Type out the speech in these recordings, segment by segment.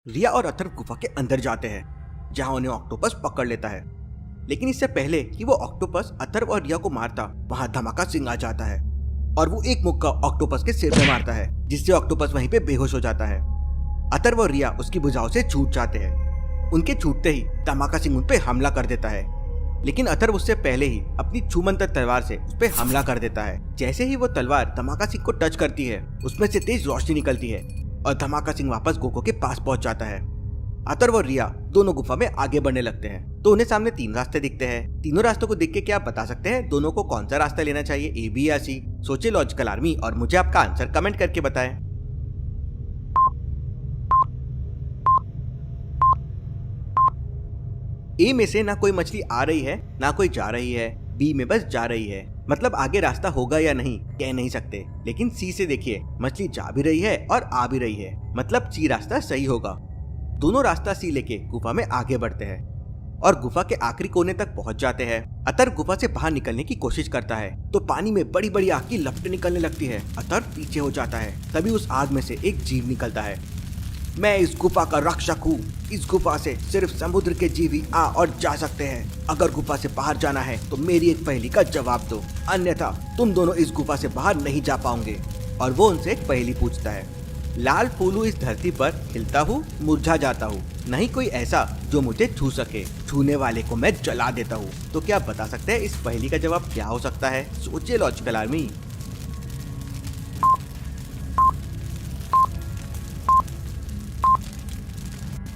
रिया और अथर्व गुफा के अंदर जाते हैं जहां उन्हें ऑक्टोपस पकड़ लेता है। लेकिन इससे पहले कि वो ऑक्टोपस अथर्व और रिया को मारता, वहां धमाका सिंह आ जाता है और वो एक मुक्का ऑक्टोपस के सिर में मारता है, जिससे ऑक्टोपस वहीं पे बेहोश हो जाता है। अथर्व और रिया उसकी भुजाओं से छूट जाते हैं। उनके छूटते ही धमाका सिंह उन पे हमला कर देता है, लेकिन अथर्व उससे पहले ही अपनी छूमंतर तलवार से उस पे हमला कर देता है। जैसे ही वो तलवार धमाका सिंह को टच करती है, उसमें से तेज रोशनी निकलती है और धमाका सिंह वापस गोको के पास पहुंच जाता है। अथर्व और रिया दोनों गुफा में आगे बढ़ने लगते हैं तो उन्हें सामने 3 रास्ते दिखते हैं। तीनों रास्तों को देख के क्या आप बता सकते हैं दोनों को कौन सा रास्ता लेना चाहिए, ए, बी या सी? सोचिए लॉजिकल आर्मी और मुझे आपका आंसर कमेंट करके बताएं। ए में से ना कोई मछली आ रही है ना कोई जा रही है, बी में बस जा रही है, मतलब आगे रास्ता होगा या नहीं कह नहीं सकते। लेकिन सी से देखिए, मछली जा भी रही है और आ भी रही है, मतलब सी रास्ता सही होगा। दोनों रास्ता सी लेके गुफा में आगे बढ़ते हैं और गुफा के आखिरी कोने तक पहुंच जाते हैं। अथर्व गुफा से बाहर निकलने की कोशिश करता है तो पानी में बड़ी बड़ी आग की लपटें निकलने लगती है। अथर्व पीछे हो जाता है, तभी उस आग में से एक जीव निकलता है। मैं इस गुफा का रक्षक हूँ। इस गुफा से सिर्फ समुद्र के जीव ही आ और जा सकते हैं। अगर गुफा से बाहर जाना है तो मेरी एक पहेली का जवाब दो, अन्यथा तुम दोनों इस गुफा से बाहर नहीं जा पाओगे। और वो उनसे एक पहेली पूछता है, लाल फूलू इस धरती पर खिलता हूँ मुरझा जाता हूँ, नहीं कोई ऐसा जो मुझे छू सके, छूने वाले को मैं जला देता हूँ। तो क्या आप बता सकते हैं इस पहेली का जवाब क्या हो सकता है? सोचिए लॉजिकल आर्मी।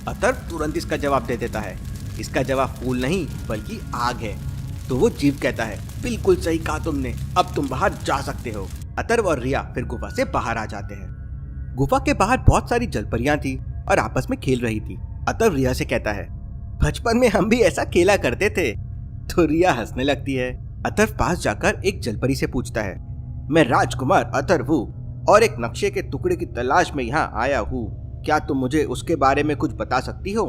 अथर्व तुरंत इसका जवाब दे देता है, इसका जवाब फूल नहीं बल्कि आग है। तो वो जीव कहता है, बिल्कुल सही कहा तुमने, अब तुम बाहर जा सकते हो। अथर्व और रिया फिर गुफा से बाहर आ जाते हैं। गुफा के बाहर बहुत सारी जलपरियां थी और आपस में खेल रही थी। अथर्व रिया से कहता है, बचपन में हम भी ऐसा खेला करते थे। तो रिया हंसने लगती है। अथर्व पास जाकर एक जलपरी से पूछता है, मैं राजकुमार अथर्व हूँ और एक नक्शे के टुकड़े की तलाश में यहाँ आया हूँ, क्या तुम मुझे उसके बारे में कुछ बता सकती हो?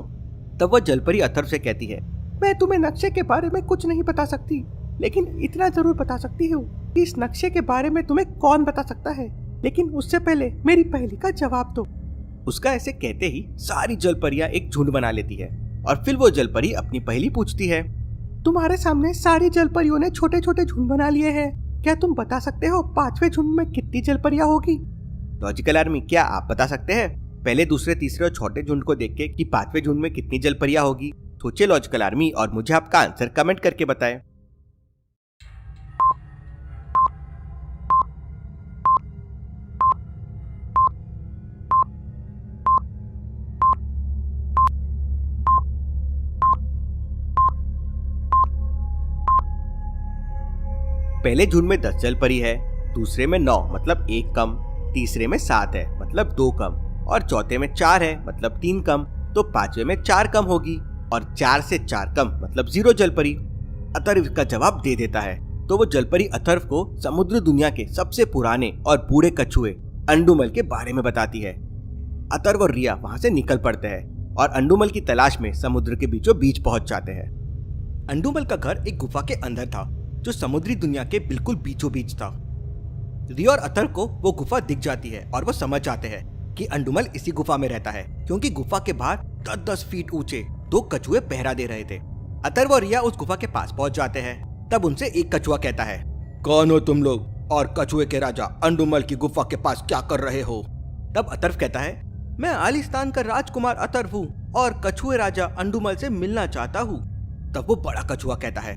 तब वह जलपरी अथर्व से कहती है, मैं तुम्हें नक्शे के बारे में कुछ नहीं बता सकती, लेकिन इतना जरूर बता सकती हूँ कि इस नक्शे के बारे में तुम्हें कौन बता सकता है, लेकिन उससे पहले मेरी पहेली का जवाब दो। उसका ऐसे कहते ही सारी जलपरियां एक झुंड बना लेती है और फिर वो जलपरी अपनी पहेली पूछती है, तुम्हारे सामने सारी जलपरियों ने छोटे छोटे झुंड बना लिए हैं, क्या तुम बता सकते हो 5वें झुंड में कितनी जलपरियां होगी? लॉजिकल आर्मी, क्या आप बता सकते हैं पहले, दूसरे, तीसरे और छोटे झुंड को देख के कि 5वें झुंड में कितनी जलपरियां होगी? सोचिए लॉजिकल आर्मी और मुझे आपका आंसर कमेंट करके बताएं। पहले झुंड में 10 जलपरी है, दूसरे में 9 मतलब 1 कम, तीसरे में 7 है मतलब 2 कम और चौथे में 4 है मतलब 3 कम। तो 5वें में 4 कम होगी और 4 से 4 कम मतलब 0 जलपरी। अथर्व का जवाब दे देता है तो वो जलपरी अथर्व को समुद्र दुनिया के सबसे पुराने और बूढ़े कछुए अंडुमल के बारे में बताती है। अथर्व और रिया वहां से निकल पड़ते हैं और अंडुमल की तलाश में समुद्र के बीचों बीच पहुंच जाते हैं। अंडुमल का घर एक गुफा के अंदर था जो समुद्री दुनिया के बिल्कुल बीचों बीच था। रिया और अथर्व को वो गुफा दिख जाती है और वो समझ जाते हैं कि अंडुमल इसी गुफा में रहता है, क्योंकि गुफा के बाहर 10-10 फीट ऊंचे 2 कछुए पहरा दे रहे थे। अथर्व और रिया उस गुफा के पास पहुंच जाते हैं। तब उनसे एक कछुआ कहता है, कौन हो तुम लोग और कछुए के राजा अंडुमल की गुफा के पास क्या कर रहे हो? तब अथर्व कहता है, मैं आलिस्तान का राजकुमार अथर्व हूँ और कछुए राजा अंडुमल से मिलना चाहता हूँ। तब वो बड़ा कछुआ कहता है,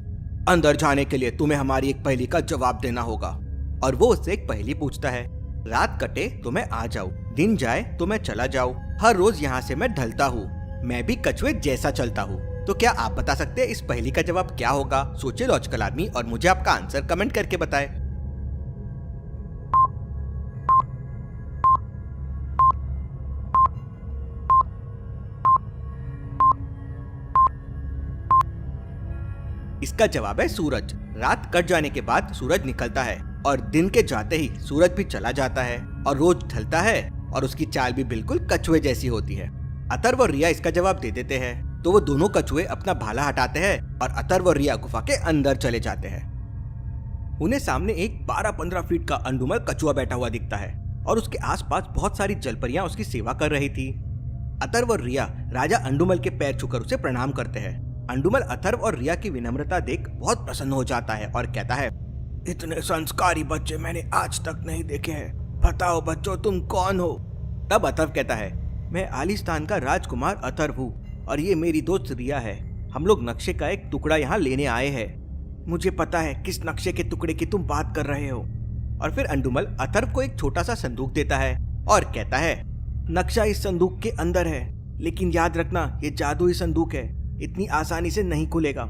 अंदर जाने के लिए तुम्हें हमारी एक पहेली का जवाब देना होगा। और वो उससे एक पहेली पूछता है, रात कटे तो मैं आ जाऊं, दिन जाए तो मैं चला जाऊं, हर रोज यहाँ से मैं ढलता हूँ, मैं भी कछुए जैसा चलता हूँ। तो क्या आप बता सकते हैं इस पहेली का जवाब क्या होगा? सोचिए लॉजिकल आर्मी और मुझे आपका आंसर कमेंट करके बताएं। इसका जवाब है सूरज। रात कट जाने के बाद सूरज निकलता है और दिन के जाते ही सूरज भी चला जाता है और रोज ढलता है और उसकी चाल भी बिल्कुल कछुए जैसी होती है। अथर्व और रिया इसका जवाब दे देते हैं तो वो दोनों कछुए अपना भाला हटाते हैं और अथर्व और रिया गुफा के अंदर चले जाते हैं। उन्हें सामने एक 12-15 फीट का अंडुमल कछुआ बैठा हुआ दिखता है और उसके आसपास बहुत सारी जलपरियां उसकी सेवा कर रही थी। अथर्व और रिया राजा अंडुमल के पैर छूकर उसे प्रणाम करते हैं। अंडुमल अथर्व और रिया की विनम्रता देख बहुत प्रसन्न हो जाता है और कहता है, इतने संस्कारी बच्चे मैंने आज तक नहीं देखे हैं। बताओ बच्चों, तुम कौन हो? तब अथर्व कहता है, मैं आलिस्तान का राजकुमार अथर्व हूँ और ये मेरी दोस्त रिया है। हम लोग नक्शे का एक टुकड़ा यहाँ लेने आए हैं। मुझे पता है किस नक्शे के टुकड़े की तुम बात कर रहे हो। और फिर अंडुमल अथर्व को एक छोटा सा संदूक देता है और कहता है, नक्शा इस संदूक के अंदर है, लेकिन याद रखना ये जादुई संदूक है, इतनी आसानी से नहीं खुलेगा।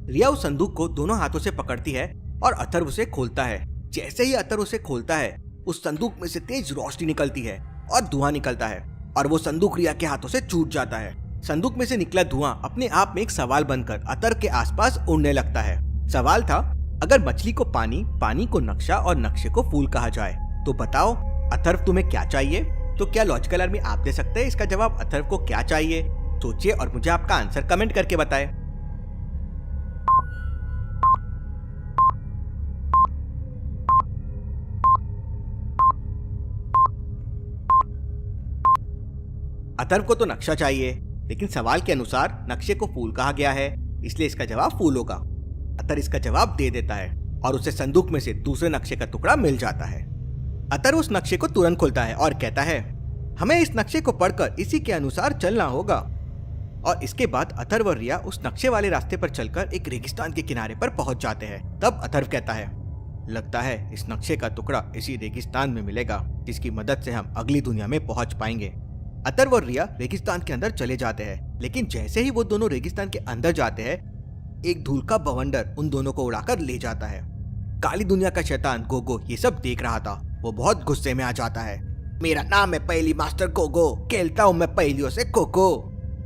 रिया उस संदूक को दोनों हाथों से पकड़ती है और अथर्व उसे खोलता है। जैसे ही अथर्व उसे खोलता है, उस संदूक में से तेज रोशनी निकलती है और धुआं निकलता है और वो संदूक रिया के हाथों से छूट जाता है। संदूक में से निकला धुआं अपने आप में एक सवाल बनकर अथर्व के आसपास उड़ने लगता है। सवाल था, अगर मछली को पानी, पानी को नक्शा और नक्शे को फूल कहा जाए तो बताओ अथर्व तुम्हें क्या चाहिए? तो क्या लॉजिकल आर्मी आप दे सकते हैं इसका जवाब अथर्व को क्या चाहिए? सोचिए और मुझे आपका आंसर कमेंट करके बताएं। अथर्व को तो नक्शा चाहिए, लेकिन सवाल के अनुसार नक्शे को फूल कहा गया है, इसलिए इसका जवाब फूल होगा। अथर्व इसका जवाब दे देता है और उसे संदूक में से दूसरे नक्शे का टुकड़ा मिल जाता है। अथर्व उस नक्शे को तुरंत खोलता है और कहता है, हमें इस नक्शे को पढ़कर इसी के अनुसार चलना होगा। और इसके बाद अथर्व और रिया उस नक्शे वाले रास्ते पर चलकर एक रेगिस्तान के किनारे पर पहुंच जाते हैं। तब अथर्व कहता है, लगता है इस नक्शे का टुकड़ा इसी रेगिस्तान में मिलेगा, जिसकी मदद से हम अगली दुनिया में पहुंच पाएंगे। अथर्व और रिया रेगिस्तान के अंदर चले जाते हैं, लेकिन जैसे ही वो दोनों रेगिस्तान के अंदर जाते हैं, एक धूल का बवंडर उन दोनों को उड़ाकर ले जाता है। काली दुनिया का शैतान गोगो ये सब देख रहा था। वो बहुत गुस्से में आ जाता है। मेरा नाम है पहेली मास्टर गोगो, खेलता हूँ मैं पहेलियों से कोको।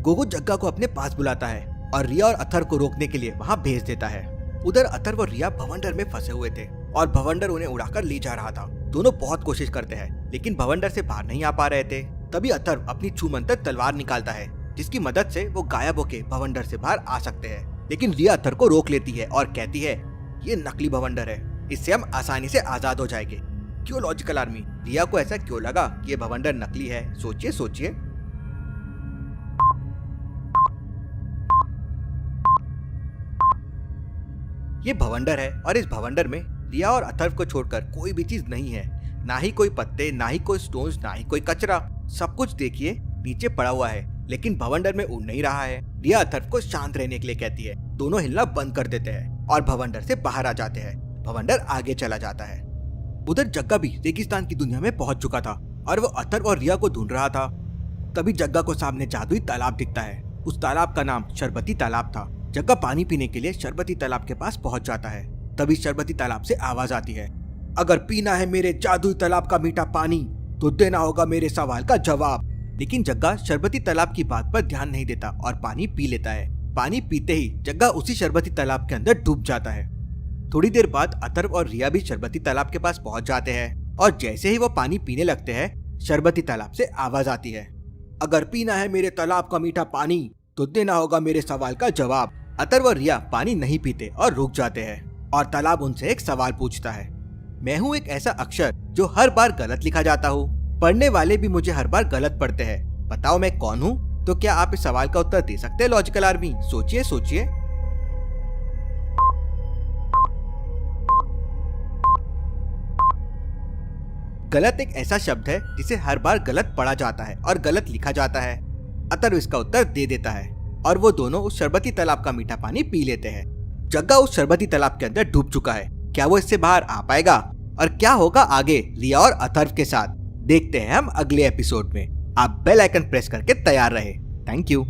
गोगो जग्गा को अपने पास बुलाता है और रिया और अथर्व को रोकने के लिए वहाँ भेज देता है। उधर अथर्व और रिया भवंडर में फंसे हुए थे और भवंडर उन्हें उड़ाकर ले जा रहा था। दोनों बहुत कोशिश करते हैं, लेकिन भवंडर से बाहर नहीं आ पा रहे थे। तभी अथर्व अपनी छूमंतर तलवार निकालता है, जिसकी मदद से वो गायब होके भवंडर से बाहर आ सकते हैं। लेकिन रिया अथर्व को रोक लेती है और कहती है, ये नकली भवंडर है, इससे हम आसानी से आजाद हो जाएंगे। क्यों लॉजिकल आर्मी? रिया को ऐसा क्यों लगा कि ये भवंडर नकली है? सोचिए सोचिए। ये भवंडर है और इस भवंडर में रिया और अथर्व को छोड़कर कोई भी चीज नहीं है। ना ही कोई पत्ते, ना ही कोई स्टोन्स, ना ही कोई कचरा। सब कुछ देखिए नीचे पड़ा हुआ है, लेकिन भवंडर में उड़ नहीं रहा है। रिया अथर्व को शांत रहने के लिए कहती है। दोनों हिलना बंद कर देते हैं और भवंडर से बाहर आ जाते हैं। भवंडर आगे चला जाता है। उधर जग्गा भी रेगिस्तान की दुनिया में पहुंच चुका था और वो अथर्व और रिया को ढूंढ रहा था। तभी जग्गा को सामने जादुई तालाब दिखता है। उस तालाब का नाम शरबती तालाब था। जग्गा पानी पीने के लिए शरबती तालाब के पास पहुंच जाता है। तभी शरबती तालाब से आवाज आती है, अगर पीना है मेरे जादुई तालाब का मीठा पानी तो देना होगा मेरे सवाल का जवाब। लेकिन जग्गा शरबती तालाब की बात पर ध्यान नहीं देता और पानी पी लेता है। पानी पीते ही जग्गा उसी शरबती तालाब के अंदर डूब जाता है। थोड़ी देर बाद अथर्व और रिया भी शरबती तालाब के पास पहुंच जाते हैं और जैसे ही वो पानी पीने लगते हैं, शरबती तालाब से आवाज आती है, अगर पीना है मेरे तालाब का मीठा पानी तो देना होगा मेरे सवाल का जवाब। अथर्व और रिया पानी नहीं पीते और रुक जाते हैं और तालाब उनसे एक सवाल पूछता है, मैं हूँ एक ऐसा अक्षर जो हर बार गलत लिखा जाता हूँ, पढ़ने वाले भी मुझे हर बार गलत पढ़ते हैं, बताओ मैं कौन हूँ? तो क्या आप इस सवाल का उत्तर दे सकते हैं लॉजिकल आर्मी? सोचिए सोचिए। गलत एक ऐसा शब्द है जिसे हर बार गलत पढ़ा जाता है और गलत लिखा जाता है। अथर्व इसका उत्तर दे देता है और वो दोनों उस शरबती तालाब का मीठा पानी पी लेते हैं। जग्गा उस शरबती तालाब के अंदर डूब चुका है। क्या वो इससे बाहर आ पाएगा? और क्या होगा आगे रिया और अथर्व के साथ? देखते हैं हम अगले एपिसोड में। आप बेल आइकन प्रेस करके तैयार रहे। Thank you.